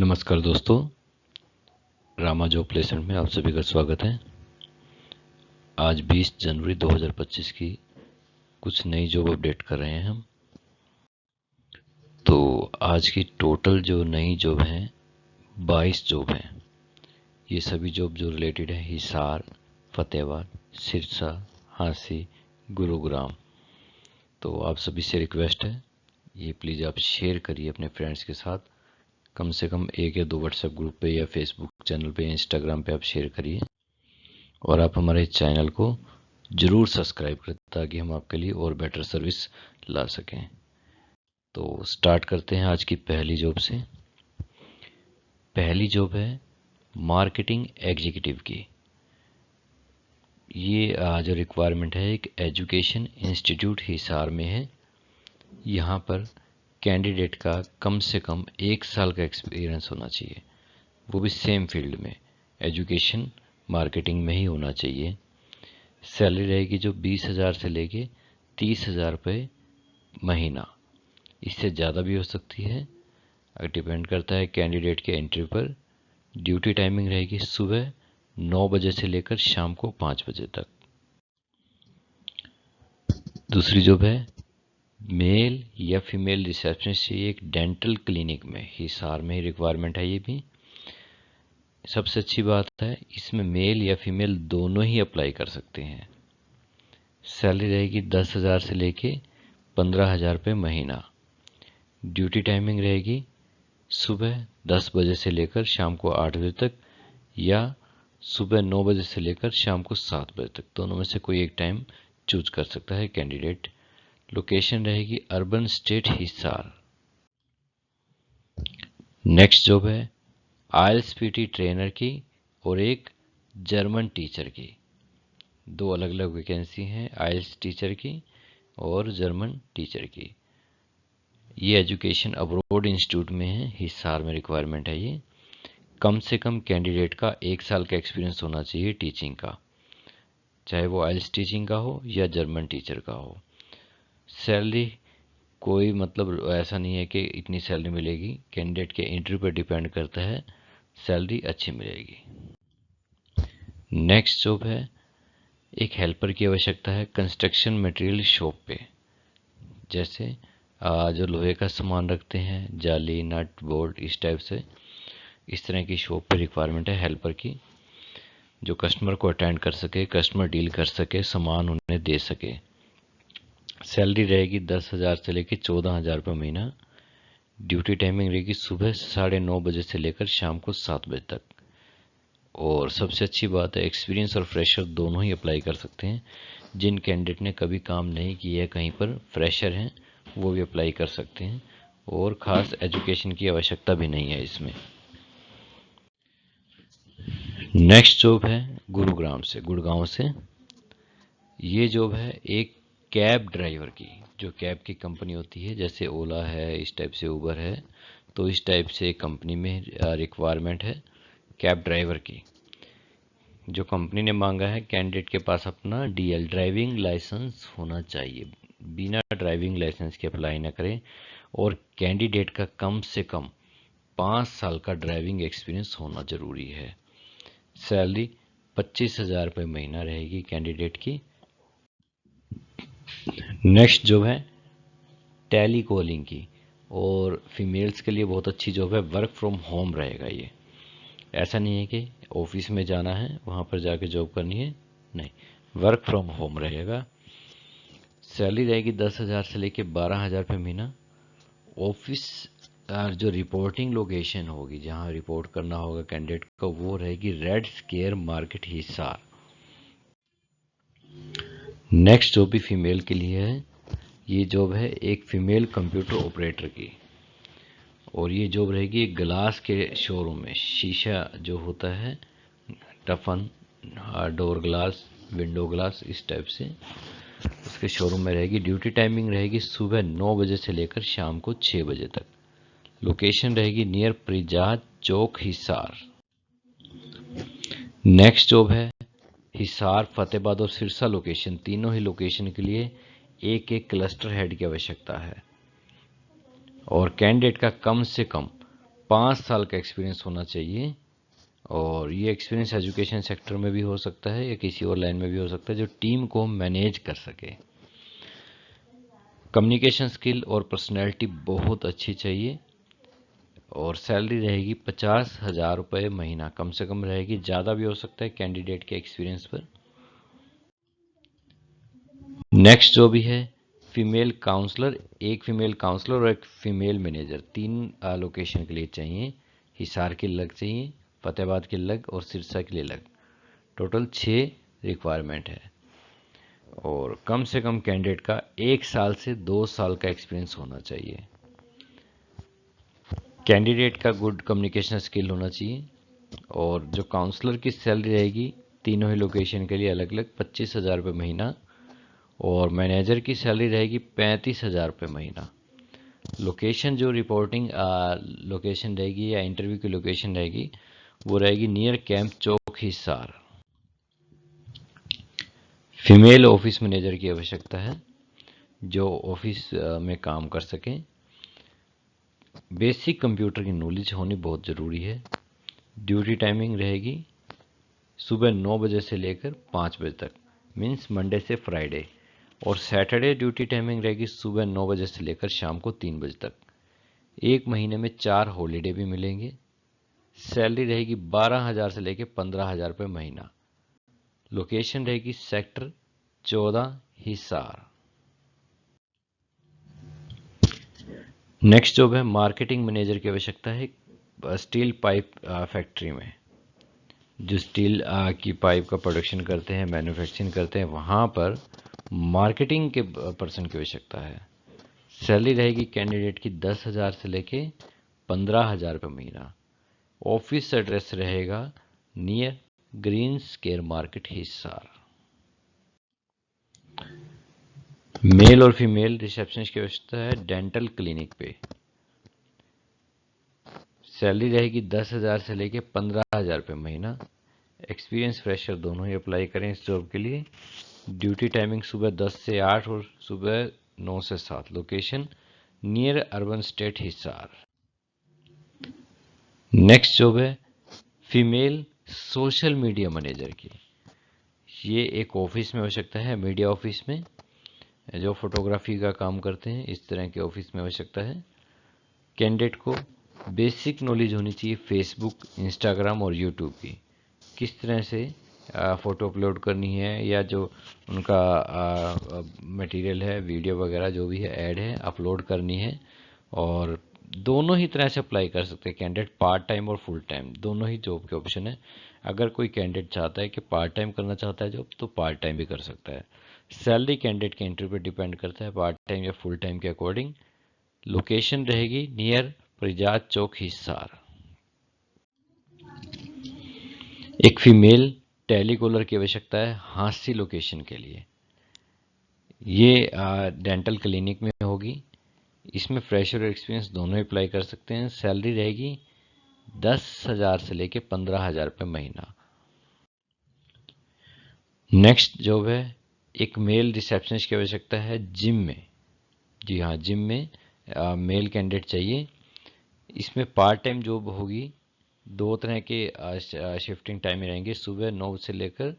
नमस्कार दोस्तों, Rama job placement में आप सभी का स्वागत है। आज 20 जनवरी 2025 की कुछ नई जॉब अपडेट कर रहे हैं हम। तो आज की टोटल जो नई जॉब हैं 22 जॉब हैं। ये सभी जॉब जो रिलेटेड है हिसार, फतेहाबाद, सिरसा, हांसी, गुरुग्राम। तो आप सभी से रिक्वेस्ट है, ये प्लीज़ आप शेयर करिए अपने फ्रेंड्स के साथ। कम से कम एक या दो व्हाट्सएप ग्रुप पे या फेसबुक चैनल पे, इंस्टाग्राम पे आप शेयर करिए। और आप हमारे चैनल को ज़रूर सब्सक्राइब करें ताकि हम आपके लिए और बेटर सर्विस ला सकें। तो स्टार्ट करते हैं आज की पहली जॉब से। पहली जॉब है मार्केटिंग एग्जीक्यूटिव की। ये जो रिक्वायरमेंट है एक एजुकेशन इंस्टीट्यूट हिसार में है। यहाँ पर कैंडिडेट का कम से कम 1 साल का एक्सपीरियंस होना चाहिए, वो भी सेम फील्ड में, एजुकेशन मार्केटिंग में ही होना चाहिए। सैलरी रहेगी जो 20,000 से लेके 30,000 रुपये महीना, इससे ज़्यादा भी हो सकती है, डिपेंड करता है कैंडिडेट के एंट्री पर। ड्यूटी टाइमिंग रहेगी सुबह 9 बजे से लेकर शाम को 5 बजे तक। दूसरी जॉब है मेल या फीमेल रिसेप्शनिस्ट चाहिए एक डेंटल क्लिनिक में, हिसार में ही रिक्वायरमेंट है। ये भी सबसे अच्छी बात है, इसमें मेल या फीमेल दोनों ही अप्लाई कर सकते हैं। सैलरी रहेगी 10,000 से लेके 15,000 रुपये महीना। ड्यूटी टाइमिंग रहेगी सुबह 10 बजे से लेकर शाम को 8 बजे तक या सुबह 9 बजे से लेकर शाम को 7 बजे तक। दोनों में से कोई एक टाइम चूज कर सकता है कैंडिडेट। लोकेशन रहेगी urban state Hisar. Next job है IELTS-PT ट्रेनर की और एक जर्मन टीचर की। दो अलग अलग वैकेंसी हैं, IELTS टीचर की और जर्मन टीचर की। ये एजुकेशन अब्रोड इंस्टीट्यूट में है, हिसार में रिक्वायरमेंट है। ये कम से कम कैंडिडेट का 1 साल का एक्सपीरियंस होना चाहिए टीचिंग का, चाहे वो IELTS टीचिंग का हो या जर्मन टीचर का हो। सैलरी कोई मतलब ऐसा नहीं है कि इतनी सैलरी मिलेगी, कैंडिडेट के इंटरव्यू पर डिपेंड करता है, सैलरी अच्छी मिलेगी। नेक्स्ट जॉब है एक हेल्पर की आवश्यकता है कंस्ट्रक्शन मटेरियल शॉप पे। जैसे जो लोहे का सामान रखते हैं, जाली, नट, बोल्ट, इस टाइप से, इस तरह की शॉप पे रिक्वायरमेंट है हेल्पर की, जो कस्टमर को अटेंड कर सके, कस्टमर डील कर सके, सामान उन्हें दे सके। सैलरी रहेगी 10,000 से लेकर 14,000 रुपये महीना। ड्यूटी टाइमिंग रहेगी सुबह 9:30 बजे से लेकर शाम को 7 बजे तक। और सबसे अच्छी बात है, एक्सपीरियंस और फ्रेशर दोनों ही अप्लाई कर सकते हैं। जिन कैंडिडेट ने कभी काम नहीं किया है कहीं पर, फ्रेशर हैं, वो भी अप्लाई कर सकते हैं और ख़ास एजुकेशन की आवश्यकता भी नहीं है इसमें। नेक्स्ट जॉब है गुड़गांव से। ये जॉब है एक कैब ड्राइवर की, जो कैब की कंपनी होती है, जैसे ओला है, इस टाइप से उबर है, तो इस टाइप से कंपनी में रिक्वायरमेंट है कैब ड्राइवर की। जो कंपनी ने मांगा है, कैंडिडेट के पास अपना DL ड्राइविंग लाइसेंस होना चाहिए, बिना ड्राइविंग लाइसेंस के अप्लाई ना करें। और कैंडिडेट का कम से कम 5 साल का ड्राइविंग एक्सपीरियंस होना जरूरी है। सैलरी 25,000 रुपये महीना रहेगी कैंडिडेट की। नेक्स्ट जॉब है टेली कॉलिंग की, और फीमेल्स के लिए बहुत अच्छी जॉब है, वर्क फ्रॉम होम रहेगा ये। ऐसा नहीं है कि ऑफिस में जाना है वहाँ पर जाके जॉब करनी है, नहीं, वर्क फ्रॉम होम रहेगा। सैलरी रहेगी 10,000 से लेके 12,000 रुपये महीना। ऑफिस जो रिपोर्टिंग लोकेशन होगी, जहाँ रिपोर्ट करना होगा कैंडिडेट को, वो रहेगी red square market Hisar. Next job भी फीमेल के लिए है। ये जॉब है एक फीमेल कंप्यूटर ऑपरेटर की, और ये जॉब रहेगी ग्लास के शोरूम में। शीशा जो होता है, टफन, डोर ग्लास, विंडो ग्लास, इस टाइप से उसके शोरूम में रहेगी। ड्यूटी टाइमिंग रहेगी सुबह 9 बजे से लेकर शाम को 6 बजे तक। लोकेशन रहेगी नियर प्रिजाज चौक हिसार। नेक्स्ट जॉब है हिसार, फतेहाबाद और सिरसा लोकेशन, तीनों ही लोकेशन के लिए एक क्लस्टर हेड की आवश्यकता है। और कैंडिडेट का कम से कम 5 साल का एक्सपीरियंस होना चाहिए। और ये एक्सपीरियंस एजुकेशन सेक्टर में भी हो सकता है या किसी और लाइन में भी हो सकता है, जो टीम को मैनेज कर सके। कम्युनिकेशन स्किल और पर्सनैलिटी बहुत अच्छी चाहिए। और सैलरी रहेगी 50,000 रुपये महीना, कम से कम रहेगी, ज़्यादा भी हो सकता है कैंडिडेट के एक्सपीरियंस पर। नेक्स्ट जो भी है फीमेल काउंसलर, एक फीमेल काउंसलर और एक फीमेल मैनेजर, 3 लोकेशन के लिए चाहिए। हिसार के अलग चाहिए, फतेहाबाद के अलग और सिरसा के लिए अलग। टोटल 6 रिक्वायरमेंट है। और कम से कम कैंडिडेट का 1 साल से 2 साल का एक्सपीरियंस होना चाहिए। कैंडिडेट का गुड कम्युनिकेशन स्किल होना चाहिए। और जो काउंसलर की सैलरी रहेगी तीनों ही लोकेशन के लिए अलग अलग 25,000 रुपये महीना। और मैनेजर की सैलरी रहेगी 35,000 रुपये महीना। लोकेशन जो रिपोर्टिंग लोकेशन रहेगी या इंटरव्यू की लोकेशन रहेगी वो रहेगी नियर कैंप चौक हिसार। फीमेल ऑफिस मैनेजर की आवश्यकता है जो ऑफिस में काम कर सकें। बेसिक कंप्यूटर की नॉलेज होनी बहुत ज़रूरी है। ड्यूटी टाइमिंग रहेगी सुबह 9 बजे से लेकर 5 बजे तक, मीन्स मंडे से फ्राइडे। और सैटरडे ड्यूटी टाइमिंग रहेगी सुबह 9 बजे से लेकर शाम को 3 बजे तक। एक महीने में 4 हॉलीडे भी मिलेंगे। सैलरी रहेगी 12,000 से लेकर 15,000 रुपये महीना। लोकेशन रहेगी सेक्टर 14 हिसार। नेक्स्ट जॉब है मार्केटिंग मैनेजर की आवश्यकता है स्टील पाइप फैक्ट्री में। जो स्टील की पाइप का प्रोडक्शन करते हैं, मैन्युफैक्चरिंग करते हैं, वहाँ पर मार्केटिंग के पर्सन की आवश्यकता है। सैलरी रहेगी कैंडिडेट की 10,000 से लेके 15,000 रुपये महीना। ऑफिस एड्रेस रहेगा near green square market Hisar. Male और फीमेल रिसेप्शनिस्ट की आवश्यकता है डेंटल क्लिनिक पे। सैलरी रहेगी 10,000 से लेके 15,000 रुपये महीना। एक्सपीरियंस फ्रेशर दोनों ही अप्लाई करें इस जॉब के लिए। ड्यूटी टाइमिंग सुबह 10 से 8 और सुबह 9 से 7। Location near urban state Hisar. Next job है फीमेल सोशल मीडिया मैनेजर की। ये एक ऑफिस में आवश्यकता है, मीडिया ऑफिस में, जो फोटोग्राफी का काम करते हैं इस तरह के ऑफिस में आवश्यकता है। कैंडिडेट को बेसिक नॉलेज होनी चाहिए फेसबुक, इंस्टाग्राम और यूट्यूब की, किस तरह से फ़ोटो अपलोड करनी है या जो उनका मटेरियल है, वीडियो वगैरह जो भी है, ऐड है, अपलोड करनी है। और दोनों ही तरह से अप्लाई कर सकते हैं कैंडिडेट, पार्ट टाइम और फुल टाइम, दोनों ही जॉब के ऑप्शन है। अगर कोई कैंडिडेट चाहता है कि पार्ट टाइम करना चाहता है जॉब तो पार्ट टाइम भी कर सकता है। सैलरी कैंडिडेट के इंटरव्यू पर डिपेंड करता है, पार्ट टाइम या फुल टाइम के अकॉर्डिंग। लोकेशन रहेगी नियर परिजात चौक हिसार। एक फीमेल टेलीकॉलर की आवश्यकता है हांसी लोकेशन के लिए। ये डेंटल क्लिनिक में होगी। इसमें फ्रेशर और एक्सपीरियंस दोनों ही अप्लाई कर सकते हैं। सैलरी रहेगी 10,000 से लेके 15,000 रुपये महीना। नेक्स्ट जॉब है एक मेल रिसेप्शनिस्ट की आवश्यकता है जिम में। जी हाँ, जिम में मेल कैंडिडेट चाहिए। इसमें पार्ट टाइम जॉब होगी। 2 तरह के शिफ्टिंग टाइम रहेंगे, सुबह 9 से लेकर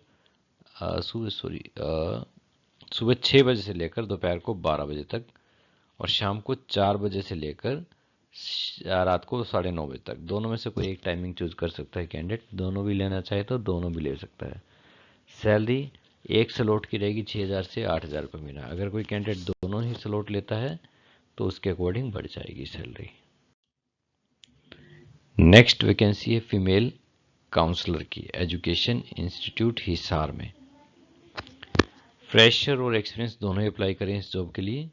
सुबह 6 बजे से लेकर दोपहर को 12 बजे तक। और शाम को 4 बजे से लेकर रात को 9:30 बजे तक। दोनों में से कोई एक टाइमिंग चूज कर सकता है कैंडिडेट। दोनों भी लेना चाहे तो दोनों भी ले सकता है। सैलरी एक स्लॉट की रहेगी 6,000 से 8,000 रुपये महीना। अगर कोई कैंडिडेट दोनों ही स्लॉट लेता है तो उसके अकॉर्डिंग बढ़ जाएगी सैलरी। नेक्स्ट वैकेंसी है फीमेल काउंसलर की, एजुकेशन इंस्टीट्यूट हिसार में। फ्रेशर और एक्सपीरियंस दोनों ही अप्लाई करें इस जॉब के लिए।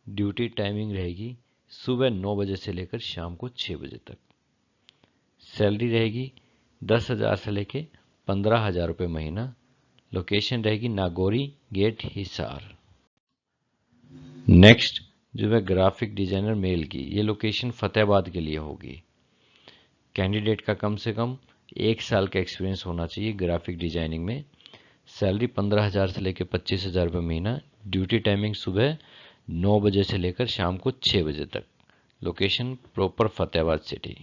ड्यूटी टाइमिंग रहेगी सुबह 9 बजे से लेकर शाम को 6 बजे तक। सैलरी रहेगी 10,000 से लेकर 15,000 रुपये महीना। लोकेशन रहेगी नागौरी गेट हिसार। नेक्स्ट जो है ग्राफिक डिजाइनर मेल की, ये लोकेशन फतेहाबाद के लिए होगी। कैंडिडेट का कम से कम 1 साल का एक्सपीरियंस होना चाहिए ग्राफिक डिजाइनिंग में। सैलरी 15,000 से लेकर 25,000 रुपये महीना। ड्यूटी टाइमिंग सुबह 9 बजे से लेकर शाम को 6 बजे तक। Location proper Fatehabad city.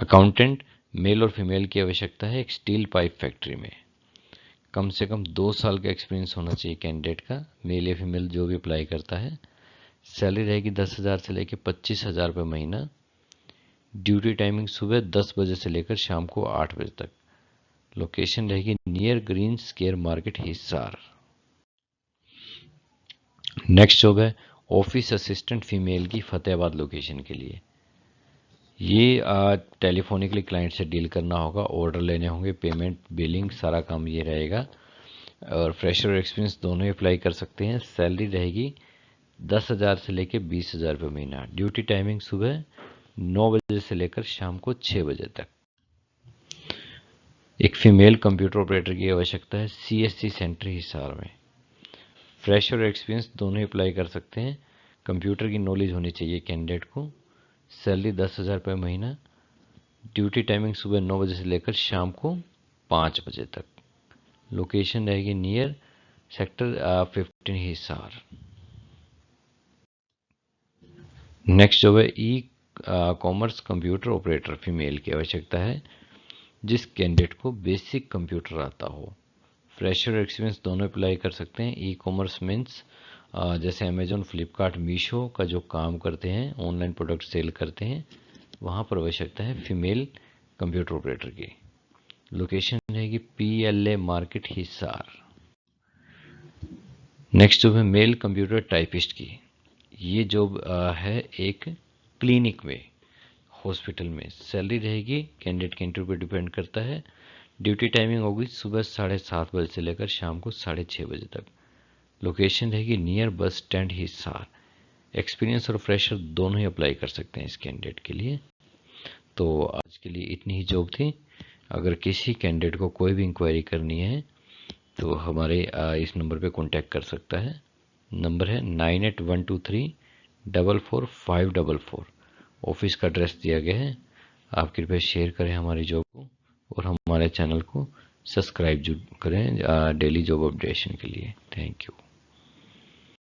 Accountant male और फीमेल की आवश्यकता है एक स्टील पाइप फैक्ट्री में। कम से कम 2 साल का एक्सपीरियंस होना चाहिए कैंडिडेट का, मेल या फीमेल जो भी अप्लाई करता है। सैलरी रहेगी 10,000 से लेकर 25,000 रुपये महीना। ड्यूटी टाइमिंग सुबह 10 बजे से लेकर शाम को 8 बजे तक। लोकेशन रहेगी near green square market, Hisar. Next job है ऑफिस असिस्टेंट फीमेल की, फतेहाबाद लोकेशन के लिए। ये टेलीफोनिकली क्लाइंट से डील करना होगा, ऑर्डर लेने होंगे, पेमेंट बिलिंग सारा काम ये रहेगा। और फ्रेशर और एक्सपीरियंस दोनों ही अप्लाई कर सकते हैं। सैलरी रहेगी 10,000 से लेकर 20,000 रुपये महीना। ड्यूटी टाइमिंग सुबह 9 बजे से लेकर शाम को 6 बजे तक। एक फीमेल कंप्यूटर ऑपरेटर की आवश्यकता है CSC सेंटर हिसार में। फ्रेशर और एक्सपीरियंस दोनों ही अप्लाई कर सकते हैं। कंप्यूटर की नॉलेज होनी चाहिए कैंडिडेट को। सैलरी 10,000 रुपये महीना। ड्यूटी टाइमिंग सुबह 9 बजे से लेकर शाम को 5 बजे तक। लोकेशन रहेगी नियर सेक्टर 15 हिसार। नेक्स्ट जो है e commerce computer operator female की आवश्यकता है, जिस कैंडिडेट को बेसिक कंप्यूटर आता हो। फ्रेशर और एक्सपीरियंस दोनों अप्लाई कर सकते हैं। ई कॉमर्स मीन्स जैसे अमेजोन, फ्लिपकार्ट, मीशो का जो काम करते हैं, ऑनलाइन प्रोडक्ट सेल करते हैं, वहाँ पर आवश्यकता है फीमेल कंप्यूटर ऑपरेटर की। लोकेशन रहेगी PLA market, Hisar. Next job है मेल कंप्यूटर टाइपिस्ट की। ये जॉब है एक क्लिनिक में, हॉस्पिटल में। सैलरी रहेगी कैंडिडेट के इंटरव्यू पर डिपेंड करता है। ड्यूटी टाइमिंग होगी सुबह 7:30 बजे से लेकर शाम को 6:30 बजे तक। लोकेशन रहेगी near bus stand, Hisar. Experience और फ्रेशर दोनों ही अप्लाई कर सकते हैं इस कैंडिडेट के लिए। तो आज के लिए इतनी ही जॉब थी। अगर किसी कैंडिडेट को कोई भी इंक्वायरी करनी है तो हमारे इस नंबर पे कांटेक्ट कर सकता है। नंबर है 9812344544। ऑफिस का एड्रेस दिया गया है। आप कृपया शेयर करें हमारी जॉब को और हमारे चैनल को सब्सक्राइब करें डेली जॉब अपडेशन के लिए। Thank you.